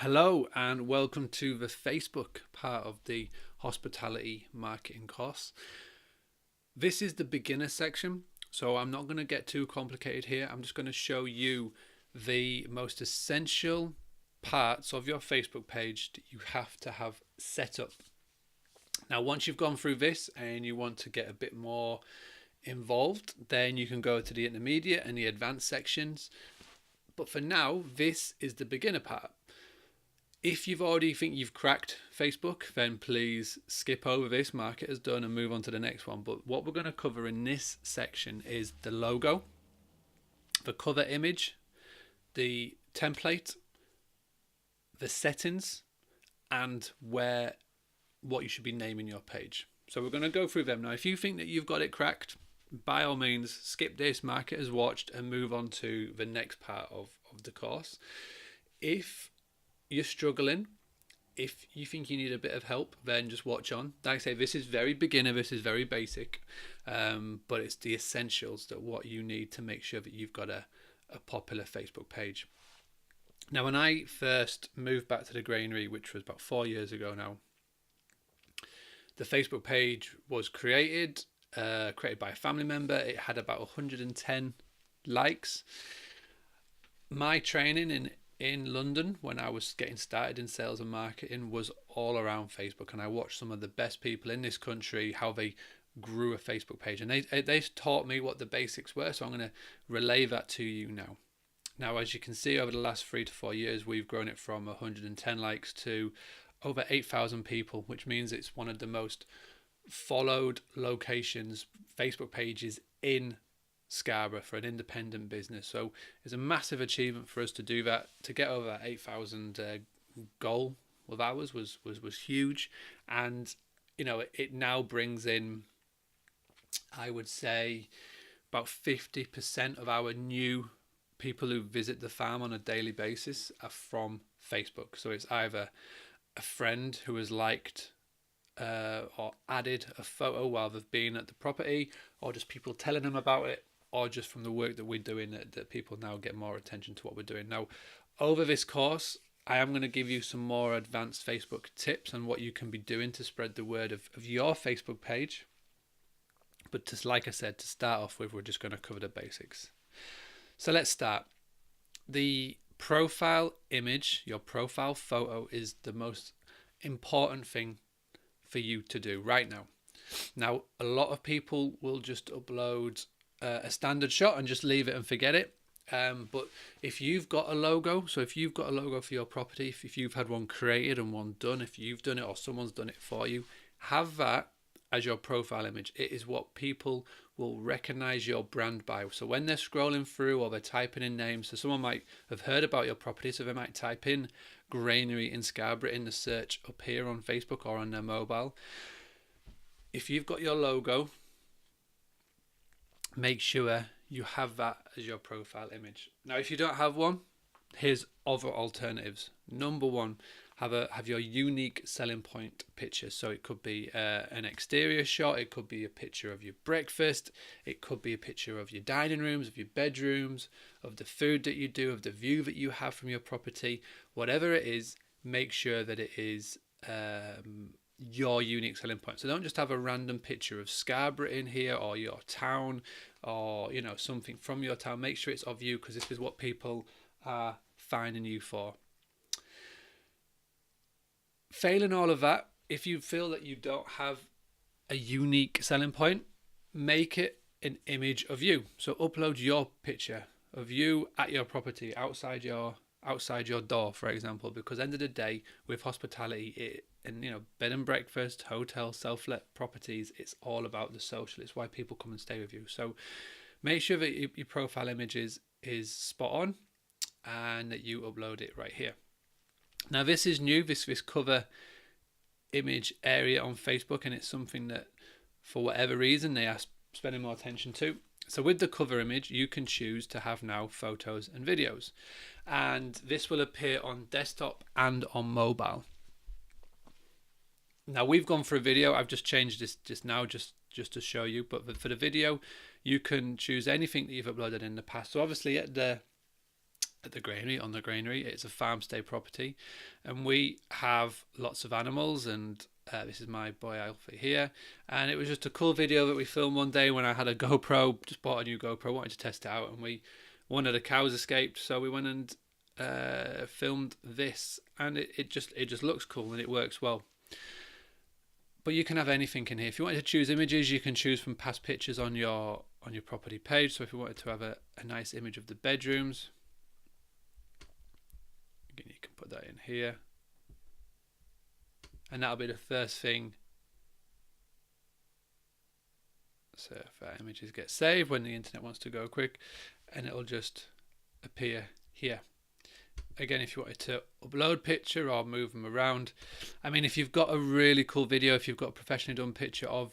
Hello and welcome to the Facebook part of the hospitality marketing course. This is the beginner section, so I'm not going to get too complicated here. I'm just going to show you the most essential parts of your Facebook page that you have to have set up. Now, once you've gone through this and you want to get a bit more involved, then you can go to the intermediate and the advanced sections. But for now, this is the beginner part. If you've already think you've cracked Facebook, then please skip over this, mark it as done and move on to the next one. But what we're going to cover in this section is the logo, the cover image, the template, the settings, and what you should be naming your page. So we're going to go through them. Now, if you think that you've got it cracked, by all means, skip this, mark it as watched, and move on to the next part of the course. If you're struggling, if you think you need a bit of help, then just watch on. Like I say, this is very beginner, this is very basic, but it's the essentials that what you need to make sure that you've got a popular Facebook page. Now, when I first moved back to the granary, which was about 4 years ago now, the Facebook page was created by a family member. It had about 110 likes. My training in London when I was getting started in sales and marketing was all around Facebook, and I watched some of the best people in this country, how they grew a Facebook page, and they taught me what the basics were. So I'm going to relay that to you now. Now, as you can see, over the last 3 to 4 years, we've grown it from 110 likes to over 8,000 people, which means it's one of the most followed locations, Facebook pages in Scarborough for an independent business. So it's a massive achievement for us to do that. To get over that 8,000 goal of ours was huge, and it now brings in, I would say, about 50% of our new people who visit the farm on a daily basis are from Facebook. So it's either a friend who has liked or added a photo while they've been at the property, or just people telling them about it, or just from the work that we're doing that people now get more attention to what we're doing. Now, over this course, I am going to give you some more advanced Facebook tips on what you can be doing to spread the word of your Facebook page. But just like I said, to start off with, we're just going to cover the basics. So let's start. The profile image, your profile photo, is the most important thing for you to do right now. Now, a lot of people will just upload a standard shot and just leave it and forget it. But if you've got a logo, so if you've got a logo for your property, if you've had one created and one done, if you've done it or someone's done it for you, have that as your profile image. It is what people will recognize your brand by. So when they're scrolling through or they're typing in names, so someone might have heard about your property, so they might type in Granary in Scarborough in the search up here on Facebook or on their mobile. If you've got your logo, make sure you have that as your profile image. Now, if you don't have one, here's other alternatives. Number one, have your unique selling point picture. So it could be an exterior shot, it could be a picture of your breakfast, it could be a picture of your dining rooms, of your bedrooms, of the food that you do, of the view that you have from your property. Whatever it is, make sure that it is your unique selling point. So don't just have a random picture of Scarborough in here, or your town, or something from your town. Make sure it's of you, because this is what people are finding you for. Failing all of that, if you feel that you don't have a unique selling point, make it an image of you. So upload your picture of you at your property, outside your door, for example, because end of the day, with hospitality, bed and breakfast, hotel, self-let properties, it's all about the social. It's why people come and stay with you. So make sure that your profile image is spot on, and that you upload it right here. Now, this is new, this cover image area on Facebook, and it's something that, for whatever reason, they are spending more attention to. So with the cover image, you can choose to have now photos and videos, and this will appear on desktop and on mobile. Now, we've gone for a video. I've just changed this just now, just to show you. But for the video, you can choose anything that you've uploaded in the past. So obviously at the at the granary, on the granary. It's a farm stay property, and we have lots of animals, and this is my boy Alfie here, and it was just a cool video that we filmed one day when I had a GoPro, just bought a new GoPro, wanted to test it out, and one of the cows escaped, so we went and filmed this, and it just looks cool and it works well. But you can have anything in here. If you wanted to choose images, you can choose from past pictures on your property page. So if you wanted to have a nice image of the bedrooms, again, you can put that in here, and that'll be the first thing. So if our images get saved when the internet wants to go quick, and it'll just appear here. Again, if you wanted to upload picture or move them around, I mean, if you've got a really cool video, if you've got a professionally done picture of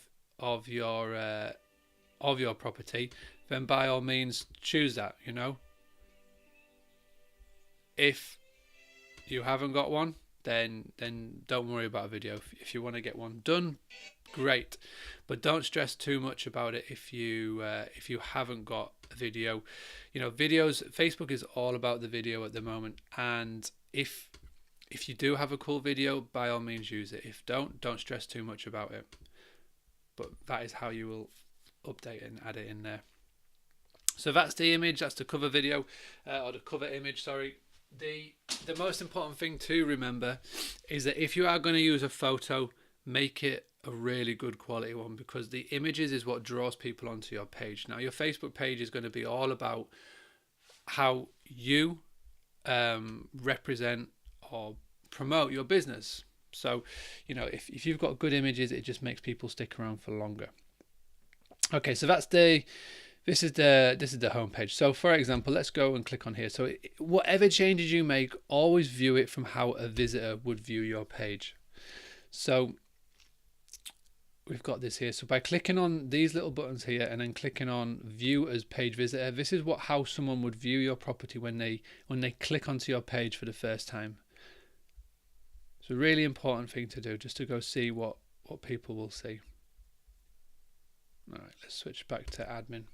your property, then by all means choose that. You know, if you haven't got one, then don't worry about a video. If you want to get one done, great, but don't stress too much about it if you haven't got a video. You know, videos, Facebook is all about the video at the moment, and if you do have a cool video, by all means use it. If don't stress too much about it. But that is how you will update and add it in there. So that's the image, that's the cover video, or the cover image, sorry. The most important thing to remember is that if you are going to use a photo, make it a really good quality one, because the images is what draws people onto your page. Now, your Facebook page is going to be all about how you represent or promote your business. So, you know, if you've got good images, it just makes people stick around for longer. Okay, so this is the home page. So for example, let's go and click on here. So whatever changes you make, always view it from how a visitor would view your page. So we've got this here. So by clicking on these little buttons here and then clicking on view as page visitor, this is how someone would view your property when they click onto your page for the first time. It's a really important thing to do, just to go see what people will see. All right, let's switch back to admin.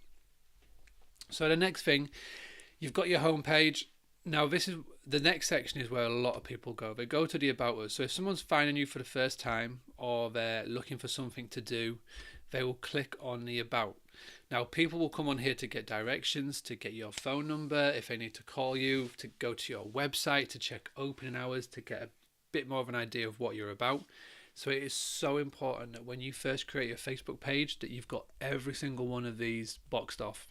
So the next thing, you've got your home page. Now this is the next section, is where a lot of people go. They go to the About Us. So if someone's finding you for the first time, or they're looking for something to do, they will click on the About. Now people will come on here to get directions, to get your phone number, if they need to call you, to go to your website, to check opening hours, to get a bit more of an idea of what you're about. So it is so important that when you first create your Facebook page, that you've got every single one of these boxed off.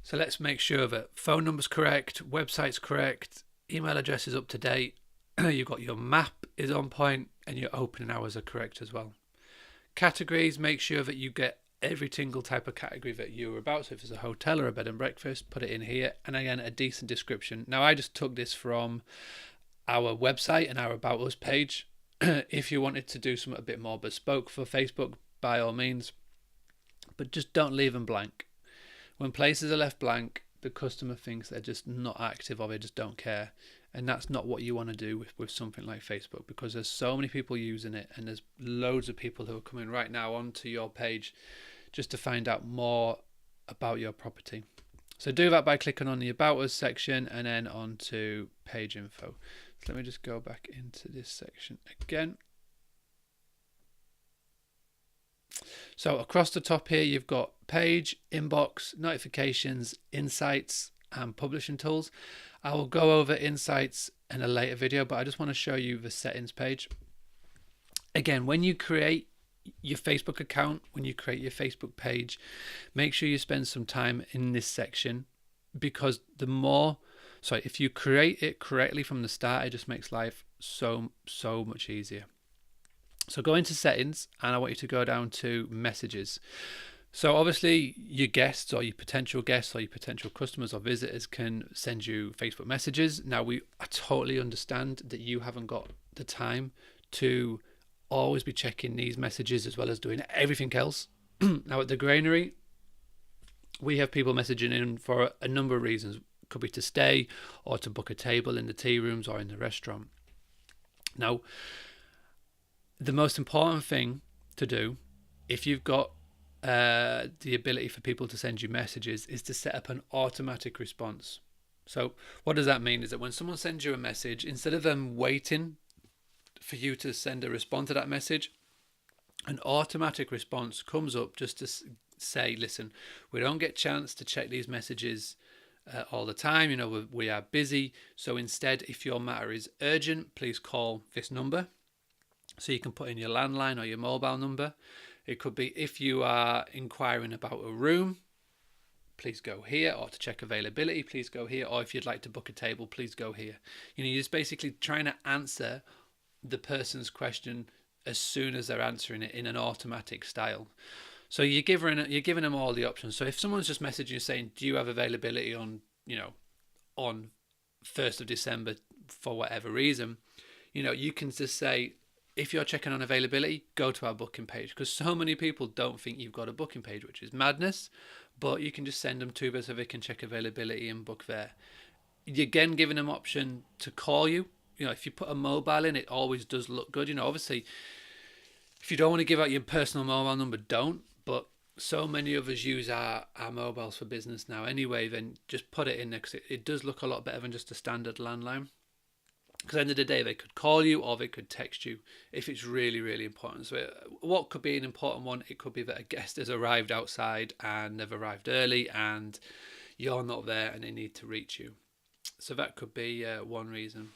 So let's make sure that phone number's correct, website's correct, email address is up to date, you've got your map is on point, and your opening hours are correct as well. Categories, make sure that you get every single type of category that you're about. So if it's a hotel or a bed and breakfast, put it in here. And again, a decent description. Now I just took this from our website and our About Us page. If you wanted to do something a bit more bespoke for Facebook, by all means, but just don't leave them blank. When places are left blank, the customer thinks they're just not active, or they just don't care, and that's not what you want to do with something like Facebook, because there's so many people using it, and there's loads of people who are coming right now onto your page just to find out more about your property. So do that by clicking on the About Us section and then onto page info. So let me just go back into this section again. So across the top here, you've got page, inbox, notifications, insights, and publishing tools. I will go over insights in a later video, but I just want to show you the settings page. Again, when you create your Facebook account, when you create your Facebook page, make sure you spend some time in this section, because if you create it correctly from the start, it just makes life so much easier. So go into settings, and I want you to go down to messages. So obviously your guests, or your potential guests, or your potential customers or visitors can send you Facebook messages. Now I totally understand that you haven't got the time to always be checking these messages as well as doing everything else. Now at the granary, we have people messaging in for a number of reasons. It could be to stay, or to book a table in the tea rooms or in the restaurant. Now, the most important thing to do, if you've got the ability for people to send you messages, is to set up an automatic response. So what does that mean is that when someone sends you a message, instead of them waiting for you to send a response to that message, an automatic response comes up just to say, listen, we don't get a chance to check these messages all the time. We are busy. So instead, if your matter is urgent, please call this number. So you can put in your landline or your mobile number. It could be if you are inquiring about a room, please go here, or to check availability, please go here, or if you'd like to book a table, please go here. You're just basically trying to answer the person's question as soon as they're answering it in an automatic style. So you're giving them all the options. So if someone's just messaging you saying, do you have availability on 1st of December for whatever reason, you can just say, if you're checking on availability, go to our booking page, because so many people don't think you've got a booking page, which is madness. But you can just send them to so they can check availability and book there. You're again giving them option to call you. If you put a mobile in, it always does look good. Obviously, if you don't want to give out your personal mobile number, don't. But so many of us use our mobiles for business now anyway, then just put it in there, because it does look a lot better than just a standard landline. Because at the end of the day, they could call you or they could text you if it's really, really important. So what could be an important one? It could be that a guest has arrived outside and they've arrived early and you're not there and they need to reach you. So that could be one reason.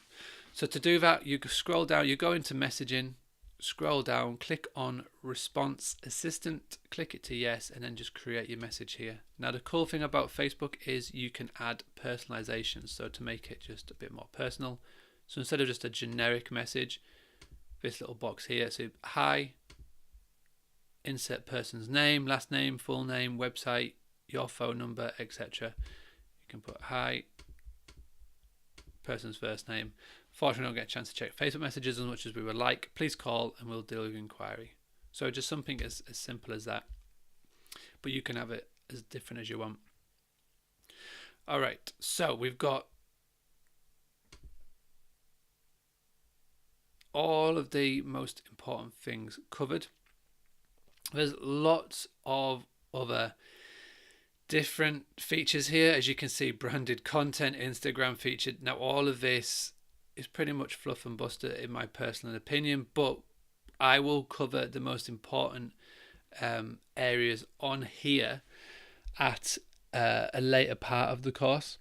So to do that, you scroll down, you go into messaging, scroll down, click on response assistant, click it to yes, and then just create your message here. Now the cool thing about Facebook is you can add personalization. So to make it just a bit more personal, so instead of just a generic message, this little box here, so hi, insert person's name, last name, full name, website, your phone number, etc. You can put hi, person's first name. Fortunately, I don't get a chance to check Facebook messages as much as we would like. Please call and we'll deal with your inquiry. So just something as simple as that. But you can have it as different as you want. All right, so we've got all of the most important things covered. There's lots of other different features here. As you can see, branded content, Instagram featured. Now all of this is pretty much fluff and buster in my personal opinion, but I will cover the most important areas on here at a later part of the course.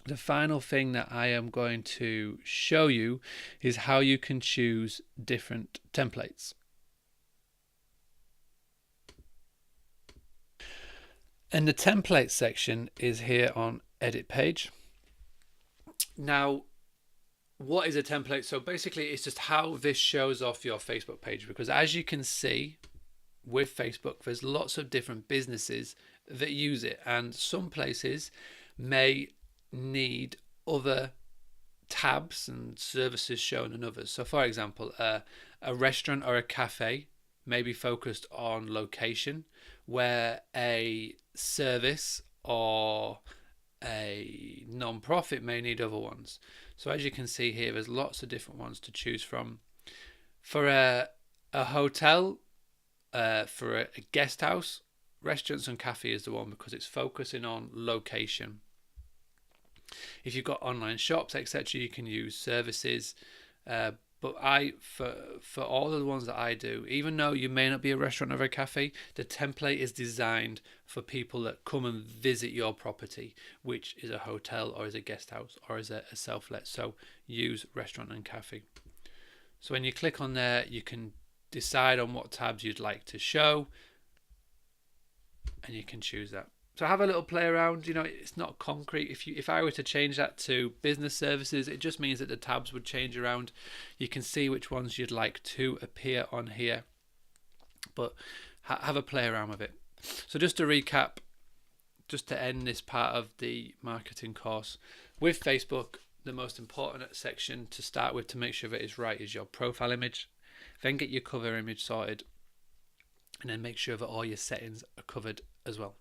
The final thing that I am going to show you is how you can choose different templates. And the template section is here on edit page. Now, what is a template? So basically it's just how this shows off your Facebook page, because as you can see with Facebook, there's lots of different businesses that use it, and some places may need other tabs and services shown than others. So for example, a restaurant or a cafe may be focused on location, where a service or a non-profit may need other ones. So as you can see here, there's lots of different ones to choose from. For a hotel, for a guest house, restaurants and cafe is the one, because it's focusing on location. If you've got online shops, etc., you can use services. But for all of the ones that I do, even though you may not be a restaurant or a cafe, the template is designed for people that come and visit your property, which is a hotel or is a guest house or is a self-let. So use restaurant and cafe. So when you click on there, you can decide on what tabs you'd like to show, and you can choose that. So have a little play around. It's not concrete. If I were to change that to business services, it just means that the tabs would change around. You can see which ones you'd like to appear on here, but have a play around with it. So just to recap, just to end this part of the marketing course, with Facebook, the most important section to start with to make sure that it's right is your profile image. Then get your cover image sorted, and then make sure that all your settings are covered as well.